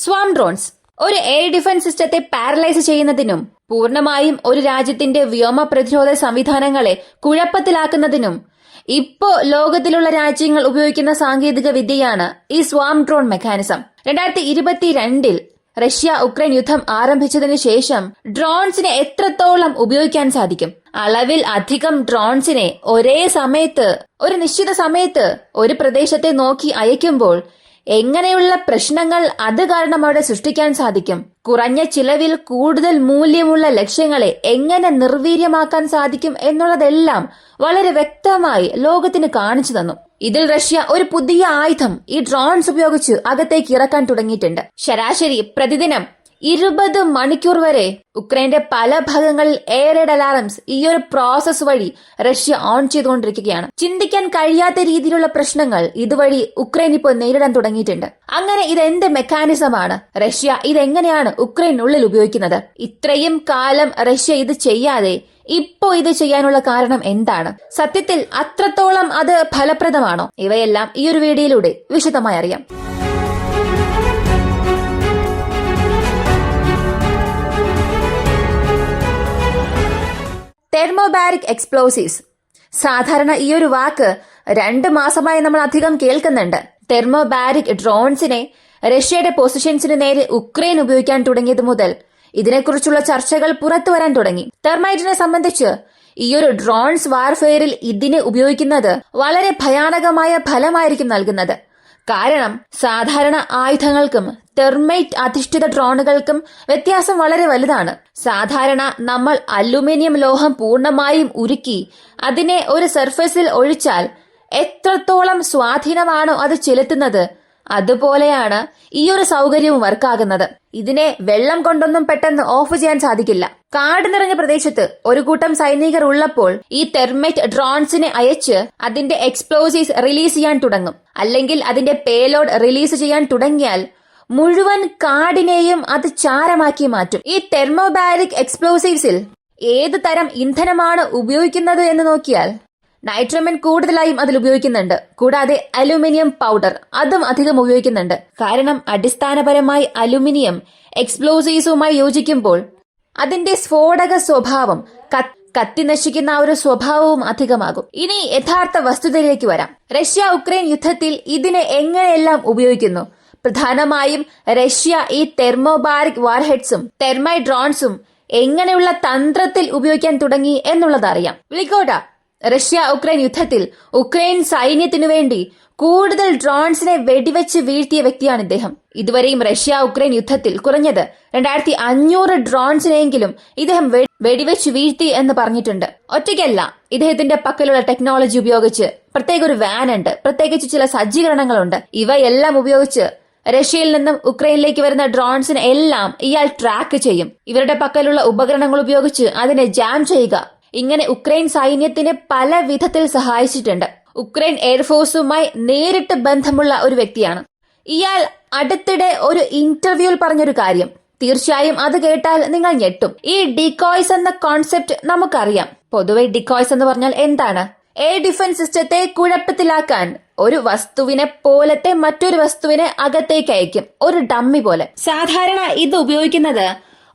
സ്വാം drones ഒരു air defence സിസ്റ്റത്തെ paralyse ചെയ്യുന്നതിനും പൂർണ്ണമായും ഒരു രാജ്യത്തിന്റെ വ്യോമ പ്രതിരോധ സംവിധാനങ്ങളെ കുഴപ്പത്തിലാക്കുന്നതിനും ഇപ്പോ ലോകത്തിലുള്ള രാജ്യങ്ങൾ ഉപയോഗിക്കുന്ന സാങ്കേതിക വിദ്യയാണ് ഈ സ്വാം ഡ്രോൺ മെക്കാനിസം. 2022 റഷ്യ ഉക്രൈൻ യുദ്ധം ആരംഭിച്ചതിന് ശേഷം ഡ്രോൺസിനെ എത്രത്തോളം ഉപയോഗിക്കാൻ സാധിക്കും? അളവിൽ അധികം ഡ്രോൺസിനെ ഒരേ സമയത്ത് ഒരു നിശ്ചിത സമയത്ത് ഒരു പ്രദേശത്തെ നോക്കി അയക്കുമ്പോൾ എങ്ങനെയുള്ള പ്രശ്നങ്ങൾ അത് കാരണം അവിടെ സൃഷ്ടിക്കാൻ സാധിക്കും? കുറഞ്ഞ ചിലവിൽ കൂടുതൽ മൂല്യമുള്ള ലക്ഷ്യങ്ങളെ എങ്ങനെ നിർവീര്യമാക്കാൻ സാധിക്കും എന്നുള്ളതെല്ലാം വളരെ വ്യക്തമായി ലോകത്തിന് കാണിച്ചു തന്നു. ഇതിൽ റഷ്യ ഒരു പുതിയ ആയുധം ഈ ഡ്രോൺസ് ഉപയോഗിച്ച് അകത്തേക്ക് ഇറക്കാൻ തുടങ്ങിയിട്ടുണ്ട്. ശരാശരി പ്രതിദിനം 20 മണിക്കൂർ വരെ ഉക്രൈന്റെ പല ഭാഗങ്ങളിൽ എയർ റെയ്ഡ് അലാറംസ് ഈ ഒരു പ്രോസസ് വഴി റഷ്യ ഓൺ ചെയ്തുകൊണ്ടിരിക്കുകയാണ്. ചിന്തിക്കാൻ കഴിയാത്ത രീതിയിലുള്ള പ്രശ്നങ്ങൾ ഇതുവഴി ഉക്രൈൻ ഇപ്പോൾ നേരിടാൻ തുടങ്ങിയിട്ടുണ്ട്. അങ്ങനെ ഇതെന്ത് മെക്കാനിസമാണ്? റഷ്യ ഇതെങ്ങനെയാണ് ഉക്രൈനുള്ളിൽ ഉപയോഗിക്കുന്നത്? ഇത്രയും കാലം റഷ്യ ഇത് ചെയ്യാതെ ഇപ്പോ ഇത് ചെയ്യാനുള്ള കാരണം എന്താണ്? സത്യത്തിൽ അത്രത്തോളം അത് ഫലപ്രദമാണോ? ഇവയെല്ലാം ഈ ഒരു വീഡിയോയിലൂടെ വിശദമായി അറിയാം. തെർമോബാരിക് എക്സ്പ്ലോസീവ്സ്. സാധാരണ ഈ ഒരു വാക്ക് 2 മാസമായി നമ്മൾ അധികം കേൾക്കുന്നുണ്ട്. തെർമോബാരിക് ഡ്രോൺസിനെ റഷ്യയുടെ പൊസിഷൻസിന് നേരെ ഉക്രൈൻ ഉപയോഗിക്കാൻ തുടങ്ങിയത് മുതൽ ഇതിനെക്കുറിച്ചുള്ള ചർച്ചകൾ പുറത്തു വരാൻ തുടങ്ങി. തെർമൈറ്റിനെ സംബന്ധിച്ച് ഈ ഒരു ഡ്രോൺസ് വാർഫെയറിൽ ഇതിനെ ഉപയോഗിക്കുന്നത് വളരെ ഭയാനകമായ ഫലമായിരിക്കും നൽകുന്നത്. കാരണം സാധാരണ ആയുധങ്ങൾക്കും തെർമൈറ്റ് അധിഷ്ഠിത ഡ്രോണുകൾക്കും വ്യത്യാസം വളരെ വലുതാണ്. സാധാരണ നമ്മൾ അലുമിനിയം ലോഹം പൂർണ്ണമായും ഉരുക്കി അതിനെ ഒരു സർഫസിൽ ഒഴിച്ചാൽ എത്രത്തോളം സ്വാധീനമാണോ അത് ചെലുത്തുന്നത്, അതുപോലെയാണ് ഈ ഒരു സൗകര്യവും വർക്കാകുന്നത്. ഇതിനെ വെള്ളം കൊണ്ടൊന്നും പെട്ടെന്ന് ഓഫ് ചെയ്യാൻ സാധിക്കില്ല. കാട് നിറഞ്ഞ പ്രദേശത്ത് ഒരു കൂട്ടം സൈനികർ ഉള്ളപ്പോൾ ഈ തെർമൈറ്റ് ഡ്രോൺസിനെ അയച്ച് അതിന്റെ എക്സ്പ്ലോസീവ്സ് റിലീസ് ചെയ്യാൻ തുടങ്ങും. അല്ലെങ്കിൽ അതിന്റെ പേലോഡ് റിലീസ് ചെയ്യാൻ തുടങ്ങിയാൽ മുഴുവൻ കാടിനെയും അത് ചാരമാക്കി മാറ്റും. ഈ തെർമോബാരിക് എക്സ്പ്ലോസീവ്സിൽ ഏത് തരം ഇന്ധനമാണ് ഉപയോഗിക്കുന്നത് എന്ന് നോക്കിയാൽ നൈട്രമൻ കൂടുതലായും അതിൽ ഉപയോഗിക്കുന്നുണ്ട്. കൂടാതെ അലുമിനിയം പൗഡർ അതും അധികം ഉപയോഗിക്കുന്നുണ്ട്. കാരണം അടിസ്ഥാനപരമായി അലുമിനിയം എക്സ്പ്ലോസീവ്സുമായി യോജിക്കുമ്പോൾ അതിന്റെ സ്ഫോടക സ്വഭാവം കത്തി നശിക്കുന്ന ആ ഒരു സ്വഭാവവും അധികമാകും. ഇനി യഥാർത്ഥ വസ്തുതയിലേക്ക് വരാം. റഷ്യ ഉക്രൈൻ യുദ്ധത്തിൽ ഇതിനെ എങ്ങനെയെല്ലാം ഉപയോഗിക്കുന്നു? പ്രധാനമായും റഷ്യ ഈ തെർമോബാരിക് വാർഹെഡ്സും തെർമൈറ്റ് ഡ്രോൺസും എങ്ങനെയുള്ള തന്ത്രത്തിൽ ഉപയോഗിക്കാൻ തുടങ്ങി എന്നുള്ളതറിയാം. വിളിക്കോട്ട റഷ്യ ഉക്രൈൻ യുദ്ധത്തിൽ ഉക്രൈൻ സൈന്യത്തിനു വേണ്ടി കൂടുതൽ ഡ്രോൺസിനെ വെടിവെച്ച് വീഴ്ത്തിയ വ്യക്തിയാണ് ഇദ്ദേഹം. ഇതുവരെയും റഷ്യ ഉക്രൈൻ യുദ്ധത്തിൽ കുറഞ്ഞത് 2500 ഡ്രോൺസിനെങ്കിലും ഇദ്ദേഹം വെടിവെച്ച് വീഴ്ത്തി എന്ന് പറഞ്ഞിട്ടുണ്ട്. ഒറ്റയ്ക്കല്ല, ഇദ്ദേഹത്തിന്റെ പക്കലുള്ള ടെക്നോളജി ഉപയോഗിച്ച് പ്രത്യേക ഒരു വാൻ ഉണ്ട്, പ്രത്യേകിച്ച് ചില സജ്ജീകരണങ്ങളുണ്ട്. ഇവയെല്ലാം ഉപയോഗിച്ച് റഷ്യയിൽ നിന്നും ഉക്രൈനിലേക്ക് വരുന്ന ഡ്രോൺസിനെ എല്ലാം ഇയാൾ ട്രാക്ക് ചെയ്യും. ഇവരുടെ പക്കലുള്ള ഉപകരണങ്ങൾ ഉപയോഗിച്ച് അതിനെ ജാം ചെയ്യുക. ഇങ്ങനെ ഉക്രൈൻ സൈന്യത്തിന് പല വിധത്തിൽ സഹായിച്ചിട്ടുണ്ട്. ഉക്രൈൻ എയർഫോഴ്സുമായി നേരിട്ട് ബന്ധമുള്ള ഒരു വ്യക്തിയാണ് ഇയാൾ. അടുത്തിടെ ഒരു ഇന്റർവ്യൂവിൽ പറഞ്ഞൊരു കാര്യം തീർച്ചയായും അത് കേട്ടാൽ നിങ്ങൾ ഞെട്ടും. ഈ ഡിക്കോയ്സ് എന്ന കോൺസെപ്റ്റ് നമുക്കറിയാം. പൊതുവെ ഡിക്കോയ്സ് എന്ന് പറഞ്ഞാൽ എന്താണ്? എയർ ഡിഫൻസ് സിസ്റ്റത്തെ കുഴപ്പത്തിലാക്കാൻ ഒരു വസ്തുവിനെ പോലത്തെ മറ്റൊരു വസ്തുവിനെ അകത്തേക്ക് അയക്കും, ഒരു ഡമ്മി പോലെ. സാധാരണ ഇത് ഉപയോഗിക്കുന്നത്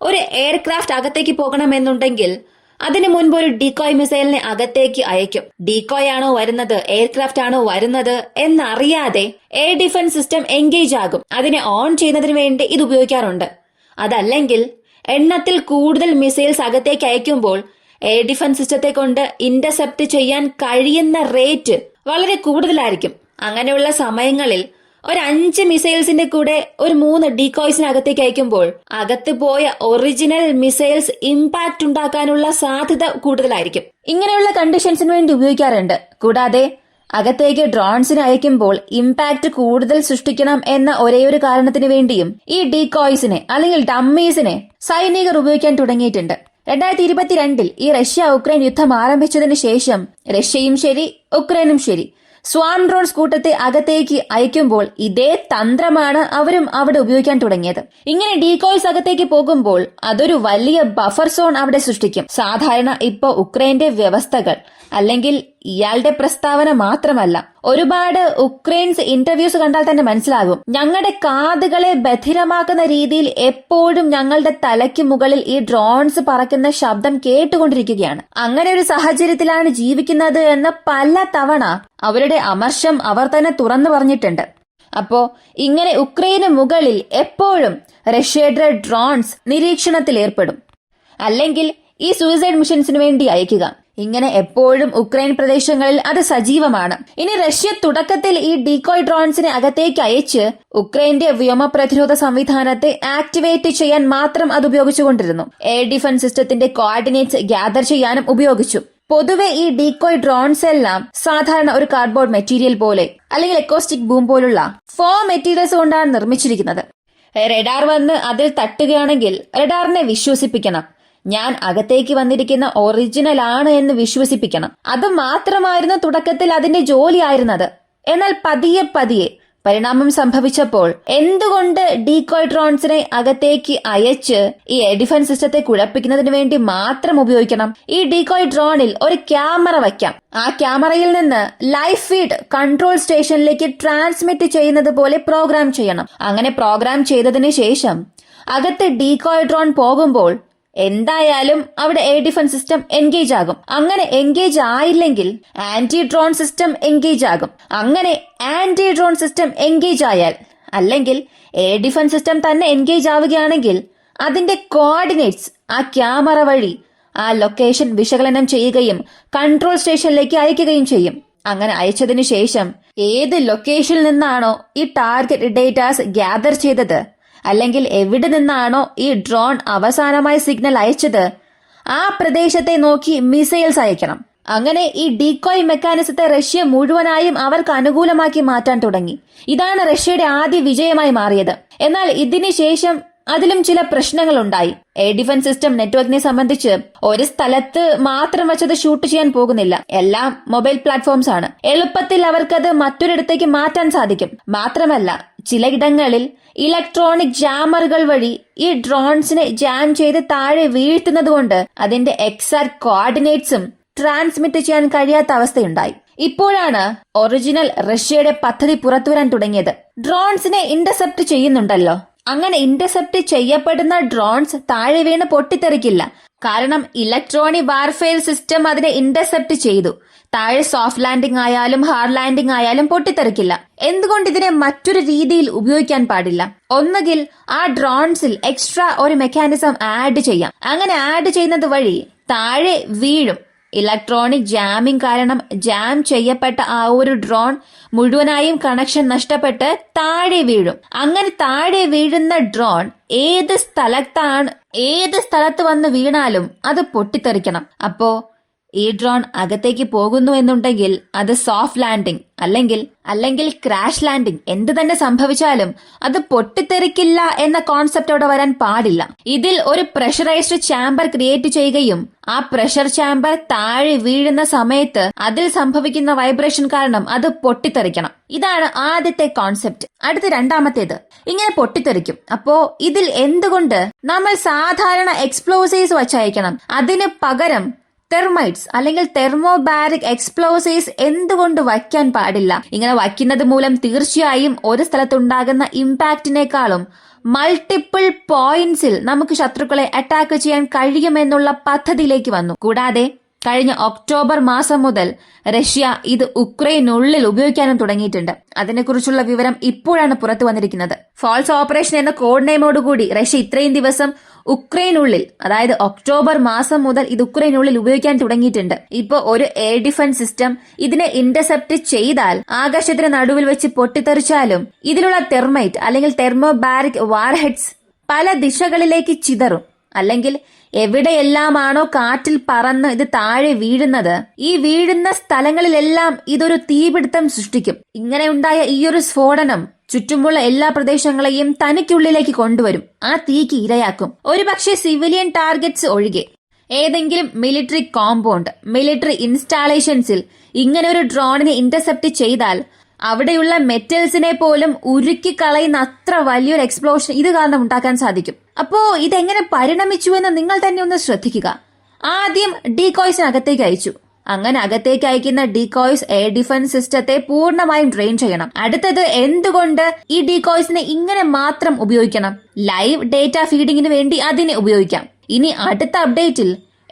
ഒരു എയർക്രാഫ്റ്റ് അകത്തേക്ക് പോകണമെന്നുണ്ടെങ്കിൽ അതിനു മുൻപ് ഒരു ഡീകോയ് മിസൈലിനെ അകത്തേക്ക് അയക്കും. ഡീകോയ് ആണോ വരുന്നത്, എയർക്രാഫ്റ്റ് ആണോ വരുന്നത് എന്നറിയാതെ എയർ ഡിഫൻസ് സിസ്റ്റം എൻഗേജ് ആകും. അതിനെ ഓൺ ചെയ്യുന്നതിന് വേണ്ടി ഇത് ഉപയോഗിക്കാറുണ്ട്. അതല്ലെങ്കിൽ എണ്ണത്തിൽ കൂടുതൽ മിസൈൽസ് അകത്തേക്ക് അയക്കുമ്പോൾ എയർ ഡിഫൻസ് സിസ്റ്റത്തെ കൊണ്ട് ഇന്റർസെപ്റ്റ് ചെയ്യാൻ കഴിയുന്ന റേറ്റ് വളരെ കൂടുതലായിരിക്കും. അങ്ങനെയുള്ള സമയങ്ങളിൽ ഒരു 5 മിസൈൽസിന്റെ കൂടെ ഒരു 3 ഡീകോയ്സിനകത്തേക്ക് അയക്കുമ്പോൾ അകത്ത് പോയ ഒറിജിനൽ മിസൈൽസ് ഇമ്പാക്ട് ഉണ്ടാക്കാനുള്ള സാധ്യത കൂടുതലായിരിക്കും. ഇങ്ങനെയുള്ള കണ്ടീഷൻസിന് വേണ്ടി ഉപയോഗിക്കാറുണ്ട്. കൂടാതെ അകത്തേക്ക് ഡ്രോൺസിനെ അയക്കുമ്പോൾ ഇമ്പാക്ട് കൂടുതൽ സൃഷ്ടിക്കണം എന്ന ഒരേയൊരു കാരണത്തിന് വേണ്ടിയും ഈ ഡീകോയ്സിനെ അല്ലെങ്കിൽ ഡമ്മീസിനെ സൈനികർ ഉപയോഗിക്കാൻ തുടങ്ങിയിട്ടുണ്ട്. 2022 ഈ റഷ്യ ഉക്രൈൻ യുദ്ധം ആരംഭിച്ചതിന് ശേഷം റഷ്യയും ശരി ഉക്രൈനും ശരി സ്വാം ഡ്രോൺസ് കൂട്ടത്തെ അകത്തേക്ക് അയക്കുമ്പോൾ ഇതേ തന്ത്രമാണ് അവരും അവിടെ ഉപയോഗിക്കാൻ തുടങ്ങിയത്. ഇങ്ങനെ ഡീകോയ്സ് അകത്തേക്ക് പോകുമ്പോൾ അതൊരു വലിയ ബഫർ സോൺ അവിടെ സൃഷ്ടിക്കും. സാധാരണ ഇപ്പോ ഉക്രൈന്റെ വ്യവസ്ഥകൾ അല്ലെങ്കിൽ ഇയാളുടെ പ്രസ്താവന മാത്രമല്ല, ഒരുപാട് ഉക്രൈൻസ് ഇന്റർവ്യൂസ് കണ്ടാൽ തന്നെ മനസ്സിലാകും. ഞങ്ങളുടെ കാതുകളെ ബധിരമാക്കുന്ന രീതിയിൽ എപ്പോഴും ഞങ്ങളുടെ തലയ്ക്ക് മുകളിൽ ഈ ഡ്രോൺസ് പറക്കുന്ന ശബ്ദം കേട്ടുകൊണ്ടിരിക്കുകയാണ്. അങ്ങനെ ഒരു സാഹചര്യത്തിലാണ് ജീവിക്കുന്നത് എന്ന് പല തവണ അവരുടെ അമർഷം അവർ തന്നെ തുറന്നു പറഞ്ഞിട്ടുണ്ട്. അപ്പോ ഇങ്ങനെ ഉക്രൈന് മുകളിൽ എപ്പോഴും റഷ്യയുടെ ഡ്രോൺസ് നിരീക്ഷണത്തിൽ ഏർപ്പെടും, അല്ലെങ്കിൽ ഈ സൂയിസൈഡ് മിഷൻസിന് വേണ്ടി അയക്കുക. ഇങ്ങനെ എപ്പോഴും ഉക്രൈൻ പ്രദേശങ്ങളിൽ അത് സജീവമാണ്. ഇനി റഷ്യ തുടക്കത്തിൽ ഈ ഡീകോയ് ഡ്രോൺസിനെ അകത്തേക്ക് അയച്ച് ഉക്രൈന്റെ വ്യോമ പ്രതിരോധ സംവിധാനത്തെ ആക്ടിവേറ്റ് ചെയ്യാൻ മാത്രം അത് ഉപയോഗിച്ചുകൊണ്ടിരുന്നു. എയർ ഡിഫൻസ് സിസ്റ്റത്തിന്റെ കോർഡിനേറ്റ്സ് ഗ്യാദർ ചെയ്യാനും ഉപയോഗിച്ചു. പൊതുവെ ഈ ഡീകോയ് ഡ്രോൺസ് എല്ലാം സാധാരണ ഒരു കാർഡ്ബോർഡ് മെറ്റീരിയൽ പോലെ അല്ലെങ്കിൽ എക്കോസ്റ്റിക് ബൂം പോലുള്ള ഫോം മെറ്റീരിയൽസ് കൊണ്ടാണ് നിർമ്മിച്ചിരിക്കുന്നത്. റഡാർ വന്ന് അതിൽ തട്ടുകയാണെങ്കിൽ റഡാറിനെ വിശ്വസിപ്പിക്കണം, ഞാൻ അകത്തേക്ക് വന്നിരിക്കുന്ന ഒറിജിനൽ ആണ് എന്ന് വിശ്വസിപ്പിക്കണം. അത് മാത്രമായിരുന്നു തുടക്കത്തിൽ അതിന്റെ ജോലിയായിരുന്നത്. എന്നാൽ പതിയെ പതിയെ പരിണാമം സംഭവിച്ചപ്പോൾ എന്തുകൊണ്ട് ഡീകോയ് ഡ്രോൺസിനെ അകത്തേക്ക് അയച്ച് ഈ എയർ ഡിഫൻസ് സിസ്റ്റത്തെ കുഴപ്പിക്കുന്നതിന് വേണ്ടി മാത്രം ഉപയോഗിക്കണം? ഈ ഡീകോയ് ഡ്രോണിൽ ഒരു ക്യാമറ വയ്ക്കാം. ആ ക്യാമറയിൽ നിന്ന് ലൈവ് ഫീഡ് കൺട്രോൾ സ്റ്റേഷനിലേക്ക് ട്രാൻസ്മിറ്റ് ചെയ്യുന്നത് പോലെ പ്രോഗ്രാം ചെയ്യണം. അങ്ങനെ പ്രോഗ്രാം ചെയ്തതിന് ശേഷം അകത്ത് ഡീകോയ് ഡ്രോൺ പോകുമ്പോൾ എന്തായാലും അവിടെ എയർ ഡിഫൻസ് സിസ്റ്റം എൻഗേജ് ആകും. അങ്ങനെ എൻഗേജ് ആയില്ലെങ്കിൽ ആന്റി ഡ്രോൺ സിസ്റ്റം എൻഗേജ് ആകും. അങ്ങനെ ആന്റി ഡ്രോൺ സിസ്റ്റം എൻഗേജ് ആയാൽ, അല്ലെങ്കിൽ എയർ ഡിഫൻസ് സിസ്റ്റം തന്നെ എൻഗേജ് ആവുകയാണെങ്കിൽ അതിന്റെ കോർഡിനേറ്റ്സ് ആ ക്യാമറ വഴി ആ ലൊക്കേഷൻ വിശകലനം ചെയ്യുകയും കൺട്രോൾ സ്റ്റേഷനിലേക്ക് അയക്കുകയും ചെയ്യും. അങ്ങനെ അയച്ചതിനു ശേഷം ഏത് ലൊക്കേഷനിൽ നിന്നാണോ ഈ ടാർഗറ്റ് ഡേറ്റാസ് ഗ്യാദർ ചെയ്തത്, അല്ലെങ്കിൽ എവിടെ നിന്നാണോ ഈ ഡ്രോൺ അവസാനമായി സിഗ്നൽ അയച്ചത്, ആ പ്രദേശത്തെ നോക്കി മിസൈൽസ് അയക്കണം. അങ്ങനെ ഈ ഡീകോയ് മെക്കാനിസത്തെ റഷ്യ മുഴുവനായും അവർക്ക് അനുകൂലമാക്കി മാറ്റാൻ തുടങ്ങി. ഇതാണ് റഷ്യയുടെ ആദ്യ വിജയമായി മാറിയത്. എന്നാൽ ഇതിനു ശേഷം അതിലും ചില പ്രശ്നങ്ങൾ ഉണ്ടായി. എയർ ഡിഫൻസ് സിസ്റ്റം നെറ്റ്വർക്കിനെ സംബന്ധിച്ച് ഒരു സ്ഥലത്ത് മാത്രം വെച്ചത് ഷൂട്ട് ചെയ്യാൻ പോകുന്നില്ല. എല്ലാം മൊബൈൽ പ്ലാറ്റ്ഫോംസ് ആണ്. എളുപ്പത്തിൽ അവർക്കത് മറ്റൊരിടത്തേക്ക് മാറ്റാൻ സാധിക്കും. മാത്രമല്ല ചിലയിടങ്ങളിൽ ഇലക്ട്രോണിക് ജാമറുകൾ വഴി ഈ ഡ്രോൺസിനെ ജാം ചെയ്ത് താഴെ വീഴ്ത്തുന്നത് കൊണ്ട് അതിന്റെ എക്സാക്ട് കോർഡിനേറ്റ്സും ട്രാൻസ്മിറ്റ് ചെയ്യാൻ കഴിയാത്ത അവസ്ഥയുണ്ടായി. ഇപ്പോഴാണ് ഒറിജിനൽ റഷ്യയുടെ പദ്ധതി പുറത്തുവരാൻ തുടങ്ങിയത്. ഡ്രോൺസിനെ ഇന്റർസെപ്റ്റ് ചെയ്യുന്നുണ്ടല്ലോ. അങ്ങനെ ഇന്റർസെപ്റ്റ് ചെയ്യപ്പെടുന്ന ഡ്രോൺസ് താഴെ വീണ് പൊട്ടിത്തെറിക്കില്ല. കാരണം ഇലക്ട്രോണിക് വാർഫെയർ സിസ്റ്റം അതിനെ ഇന്റർസെപ്റ്റ് ചെയ്തു. താഴെ സോഫ്റ്റ് ലാൻഡിംഗ് ആയാലും ഹാർഡ് ലാൻഡിംഗ് ആയാലും പൊട്ടിത്തെറിക്കില്ല. എന്തുകൊണ്ട് ഇതിനെ മറ്റൊരു രീതിയിൽ ഉപയോഗിക്കാൻ പാടില്ല? ഒന്നുകിൽ ആ ഡ്രോൺസിൽ എക്സ്ട്രാ ഒരു മെക്കാനിസം ആഡ് ചെയ്യാം. അങ്ങനെ ആഡ് ചെയ്യുന്നത് വഴി താഴെ വീഴും. ഇലക്ട്രോണിക് ജാമിംഗ് കാരണം ജാം ചെയ്യപ്പെട്ട ആ ഒരു ഡ്രോൺ മുഴുവനായും കണക്ഷൻ നഷ്ടപ്പെട്ട് താഴെ വീഴും. അങ്ങനെ താഴെ വീഴുന്ന ഡ്രോൺ ഏത് സ്ഥലത്ത് വന്ന് വീണാലും അത് പൊട്ടിത്തെറിക്കണം. അപ്പോ ഈ ഡ്രോൺ അകത്തേക്ക് പോകുന്നു എന്നുണ്ടെങ്കിൽ അത് സോഫ്റ്റ് ലാൻഡിംഗ് അല്ലെങ്കിൽ ക്രാഷ് ലാൻഡിംഗ് എന്ത് തന്നെ സംഭവിച്ചാലും അത് പൊട്ടിത്തെറിക്കില്ല എന്ന കോൺസെപ്റ്റ് അവിടെ വരാൻ പാടില്ല. ഇതിൽ ഒരു പ്രഷറൈസ്ഡ് ചാമ്പർ ക്രിയേറ്റ് ചെയ്യുകയും ആ പ്രഷർ ചാമ്പർ താഴെ വീഴുന്ന സമയത്ത് അതിൽ സംഭവിക്കുന്ന വൈബ്രേഷൻ കാരണം അത് പൊട്ടിത്തെറിക്കണം. ഇതാണ് ആദ്യത്തെ കോൺസെപ്റ്റ്. അടുത്ത രണ്ടാമത്തേത്, ഇങ്ങനെ പൊട്ടിത്തെറിക്കും. അപ്പോ ഇതിൽ എന്തുകൊണ്ട് നമ്മൾ സാധാരണ എക്സ്പ്ലോസീവ്സ് വച്ചയക്കണം? അതിന് പകരം തെർമൈറ്റ്സ് അല്ലെങ്കിൽ തെർമോബാരിക് എക്സ്പ്ലോസീവ്സ് എന്തുകൊണ്ട് വയ്ക്കാൻ പാടില്ല? ഇങ്ങനെ വയ്ക്കുന്നത് മൂലം തീർച്ചയായും ഒരു സ്ഥലത്തുണ്ടാകുന്ന ഇമ്പാക്റ്റിനേക്കാളും മൾട്ടിപ്പിൾ പോയിന്റ്സിൽ നമുക്ക് ശത്രുക്കളെ അറ്റാക്ക് ചെയ്യാൻ കഴിയുമെന്നുള്ള പദ്ധതിയിലേക്ക് വന്നു. കൂടാതെ കഴിഞ്ഞ ഒക്ടോബർ മാസം മുതൽ റഷ്യ ഇത് ഉക്രൈനുള്ളിൽ ഉപയോഗിക്കാനും തുടങ്ങിയിട്ടുണ്ട്. അതിനെക്കുറിച്ചുള്ള വിവരം ഇപ്പോഴാണ് പുറത്തു വന്നിരിക്കുന്നത്. ഫോൾസ് ഓപ്പറേഷൻ എന്ന കോഡ് നെയിമോടുകൂടി റഷ്യ ഇത്രയും ദിവസം ഉക്രൈനുള്ളിൽ, അതായത് ഒക്ടോബർ മാസം മുതൽ ഇത് ഉക്രൈനുള്ളിൽ ഉപയോഗിക്കാൻ തുടങ്ങിയിട്ടുണ്ട്. ഇപ്പോ ഒരു എയർ ഡിഫൻസ് സിസ്റ്റം ഇതിനെ ഇന്റർസെപ്റ്റ് ചെയ്താൽ ആകാശത്തിന് നടുവിൽ വെച്ച് പൊട്ടിത്തെറിച്ചാലും ഇതിലുള്ള തെർമൈറ്റ് അല്ലെങ്കിൽ തെർമോബാരിക് വാർഹെഡ്സ് പല ദിശകളിലേക്ക് ചിതറും. അല്ലെങ്കിൽ എവിടെയെല്ലാമാണോ കാറ്റിൽ പറന്ന് ഇത് താഴെ വീഴുന്നത്, ഈ വീഴുന്ന സ്ഥലങ്ങളിലെല്ലാം ഇതൊരു തീപിടുത്തം സൃഷ്ടിക്കും. ഇങ്ങനെ ഉണ്ടായ ഈയൊരു സ്ഫോടനം ചുറ്റുമുള്ള എല്ലാ പ്രദേശങ്ങളെയും തനിക്കുള്ളിലേക്ക് കൊണ്ടുവരും. ആ തീക്ക് ഇരയാക്കും. ഒരുപക്ഷെ സിവിലിയൻ ടാർഗറ്റ്സ് ഒഴികെ ഏതെങ്കിലും മിലിറ്ററി കോമ്പൗണ്ട്, മിലിറ്ററി ഇൻസ്റ്റാളേഷൻസിൽ ഇങ്ങനെ ഒരു ഡ്രോണിനെ ഇന്റർസെപ്റ്റ് ചെയ്താൽ അവിടെയുള്ള മെറ്റൽസിനെ പോലും ഉരുക്കി കളയുന്ന അത്ര വലിയൊരു എക്സ്പ്ലോഷൻ ഇത് കാരണം ഉണ്ടാക്കാൻ സാധിക്കും. അപ്പോ ഇതെങ്ങനെ പരിണമിച്ചു എന്ന് നിങ്ങൾ തന്നെ ഒന്ന് ശ്രദ്ധിക്കുക. ആദ്യം ഡീകോയ്സിനകത്തേക്ക് അയച്ചു. അങ്ങനെ അകത്തേക്ക് അയക്കുന്ന ഡീകോയ്സ് എയർ ഡിഫൻസ് സിസ്റ്റത്തെ പൂർണ്ണമായും ട്രെയിൻ ചെയ്യണം. അടുത്തത്, എന്തുകൊണ്ട് ഈ ഡീകോയ്സിനെ ഇങ്ങനെ മാത്രം ഉപയോഗിക്കണം? ലൈവ് ഡേറ്റ ഫീഡിങ്ങിന് വേണ്ടി അതിനെ ഉപയോഗിക്കാം. ഇനി അടുത്ത അപ്ഡേറ്റിൽ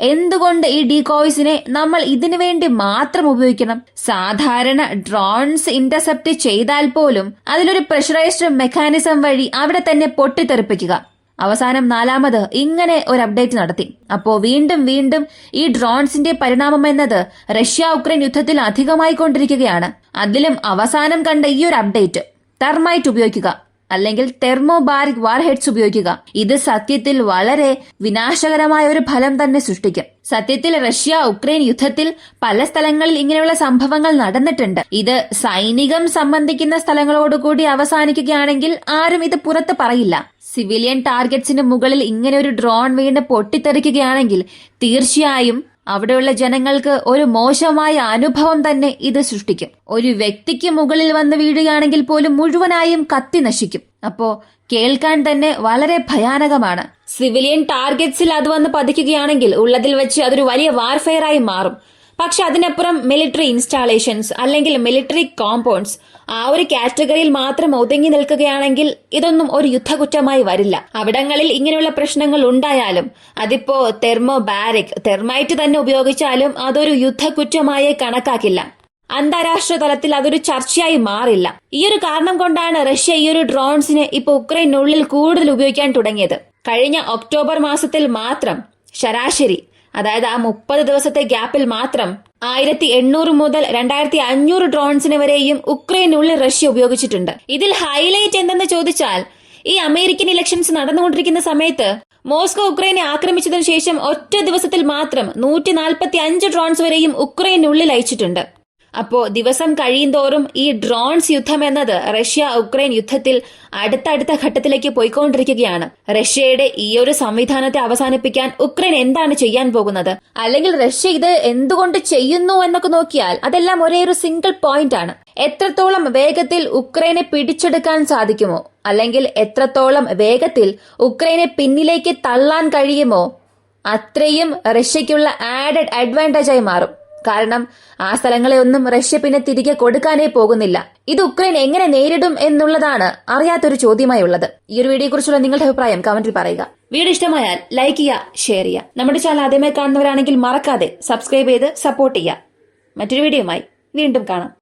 എന്തുകൊണ്ട് ഈ ഡീകോയ്സിനെ നമ്മൾ ഇതിനു വേണ്ടി മാത്രം ഉപയോഗിക്കണം? സാധാരണ ഡ്രോൺസ് ഇന്റർസെപ്റ്റ് ചെയ്താൽ പോലും അതിലൊരു പ്രഷറൈസ്ഡ് മെക്കാനിസം വഴി അവിടെ തന്നെ പൊട്ടിത്തെറിപ്പിക്കുക. അവസാനം 4ാമത് ഇങ്ങനെ ഒരു അപ്ഡേറ്റ് നടത്തി. അപ്പോ വീണ്ടും ഈ ഡ്രോൺസിന്റെ പരിണാമം എന്നത് റഷ്യ ഉക്രൈൻ യുദ്ധത്തിൽ അധികമായി കൊണ്ടിരിക്കുകയാണ്. അതിലും അവസാനം കണ്ട ഈ ഒരു അപ്ഡേറ്റ്, തെർമൈറ്റ് ഉപയോഗിക്കുക അല്ലെങ്കിൽ തെർമോബാരിക് വാർഹെഡ്സ് ഉപയോഗിക്കുക. ഇത് സത്യത്തിൽ വളരെ വിനാശകരമായ ഒരു ഫലം തന്നെ സൃഷ്ടിക്കും. സത്യത്തിൽ റഷ്യ ഉക്രൈൻ യുദ്ധത്തിൽ പല സ്ഥലങ്ങളിൽ ഇങ്ങനെയുള്ള സംഭവങ്ങൾ നടന്നിട്ടുണ്ട്. ഇത് സൈനികം സംബന്ധിക്കുന്ന സ്ഥലങ്ങളോടുകൂടി അവസാനിക്കുകയാണെങ്കിൽ ആരും ഇത് പുറത്ത് പറയില്ല. സിവിലിയൻ ടാർഗറ്റ്സിന് മുകളിൽ ഇങ്ങനെ ഒരു ഡ്രോൺ വീണ് പൊട്ടിത്തെറിക്കുകയാണെങ്കിൽ തീർച്ചയായും അവിടെയുള്ള ജനങ്ങൾക്ക് ഒരു മോശമായ അനുഭവം തന്നെ ഇത് സൃഷ്ടിക്കും. ഒരു വ്യക്തിക്ക് മുകളിൽ വന്ന് വീഴുകയാണെങ്കിൽ പോലും മുഴുവനായും കത്തി നശിക്കും. അപ്പോ കേൾക്കാൻ തന്നെ വളരെ ഭയാനകമാണ്. സിവിലിയൻ ടാർഗറ്റ്സിൽ അത് വന്ന് പതിക്കുകയാണെങ്കിൽ ഉള്ളതിൽ വെച്ച് അതൊരു വലിയ വാർഫെയറായി മാറും. പക്ഷെ അതിനപ്പുറം മിലിറ്ററി ഇൻസ്റ്റാളേഷൻസ് അല്ലെങ്കിൽ മിലിറ്ററി കോമ്പൗണ്ട്സ് ആ ഒരു കാറ്റഗറിയിൽ മാത്രം ഒതുങ്ങി നിൽക്കുകയാണെങ്കിൽ ഇതൊന്നും ഒരു യുദ്ധകുറ്റമായി വരില്ല. അവിടങ്ങളിൽ ഇങ്ങനെയുള്ള പ്രശ്നങ്ങൾ ഉണ്ടായാലും അതിപ്പോ തെർമൈറ്റ് തന്നെ ഉപയോഗിച്ചാലും അതൊരു യുദ്ധകുറ്റമായി കണക്കാക്കില്ല. അന്താരാഷ്ട്ര തലത്തിൽ അതൊരു ചർച്ചയായി മാറില്ല. ഈ ഒരു കാരണം കൊണ്ടാണ് റഷ്യ ഈ ഒരു ഡ്രോൺസിനെ ഇപ്പൊ ഉക്രൈനുള്ളിൽ കൂടുതൽ ഉപയോഗിക്കാൻ തുടങ്ങിയത്. കഴിഞ്ഞ ഒക്ടോബർ മാസത്തിൽ മാത്രം ശരാശരി, അതായത് ആ 30 ദിവസത്തെ ഗ്യാപ്പിൽ മാത്രം 1800 മുതൽ 2500 ഡ്രോൺസിന് വരെയും ഉക്രൈനുള്ളിൽ റഷ്യ ഉപയോഗിച്ചിട്ടുണ്ട്. ഇതിൽ ഹൈലൈറ്റ് എന്തെന്ന് ചോദിച്ചാൽ, ഈ അമേരിക്കൻ ഇലക്ഷൻസ് നടന്നുകൊണ്ടിരിക്കുന്ന സമയത്ത് മോസ്കോ ഉക്രൈനെ ആക്രമിച്ചതിനു ശേഷം ഒറ്റ ദിവസത്തിൽ മാത്രം 145 ഡ്രോൺസ് വരെയും ഉക്രൈനുള്ളിൽ അയച്ചിട്ടുണ്ട്. അപ്പോ ദിവസം കഴിയുന്തോറും ഈ ഡ്രോൺസ് യുദ്ധം എന്നത് റഷ്യ ഉക്രൈൻ യുദ്ധത്തിൽ അടുത്തടുത്ത ഘട്ടത്തിലേക്ക് പോയിക്കൊണ്ടിരിക്കുകയാണ്. റഷ്യയുടെ ഈ ഒരു സംവിധാനത്തെ അവസാനിപ്പിക്കാൻ ഉക്രൈൻ എന്താണ് ചെയ്യാൻ പോകുന്നത്, അല്ലെങ്കിൽ റഷ്യ ഇത് എന്തുകൊണ്ട് ചെയ്യുന്നു എന്നൊക്കെ നോക്കിയാൽ അതെല്ലാം ഒരേ ഒരു സിംഗിൾ പോയിന്റ് ആണ്. എത്രത്തോളം വേഗത്തിൽ ഉക്രൈനെ പിടിച്ചെടുക്കാൻ സാധിക്കുമോ, അല്ലെങ്കിൽ എത്രത്തോളം വേഗത്തിൽ ഉക്രൈനെ പിന്നിലേക്ക് തള്ളാൻ കഴിയുമോ, അത്രയും റഷ്യയ്ക്കുള്ള ആഡഡ് അഡ്വാൻറ്റേജ് ആയി മാറും. കാരണം ആ സ്ഥലങ്ങളെ ഒന്നും റഷ്യ പിന്നെ തിരികെ കൊടുക്കാനേ പോകുന്നില്ല. ഇത് ഉക്രൈൻ എങ്ങനെ നേരിടും എന്നുള്ളതാണ് അറിയാത്തൊരു ചോദ്യമായി ഉള്ളത്. ഈ ഒരു വീഡിയോയെ കുറിച്ചുള്ള നിങ്ങളുടെ അഭിപ്രായം കമന്റിൽ പറയുക. വീഡിയോ ഇഷ്ടമായാൽ ലൈക്ക് ചെയ്യുക, ഷെയർ ചെയ്യുക. നമ്മുടെ ചാനൽ ആദ്യമായി കാണുന്നവരാണെങ്കിൽ മറക്കാതെ സബ്സ്ക്രൈബ് ചെയ്ത് സപ്പോർട്ട് ചെയ്യുക. മറ്റൊരു വീഡിയോയുമായി വീണ്ടും കാണാം.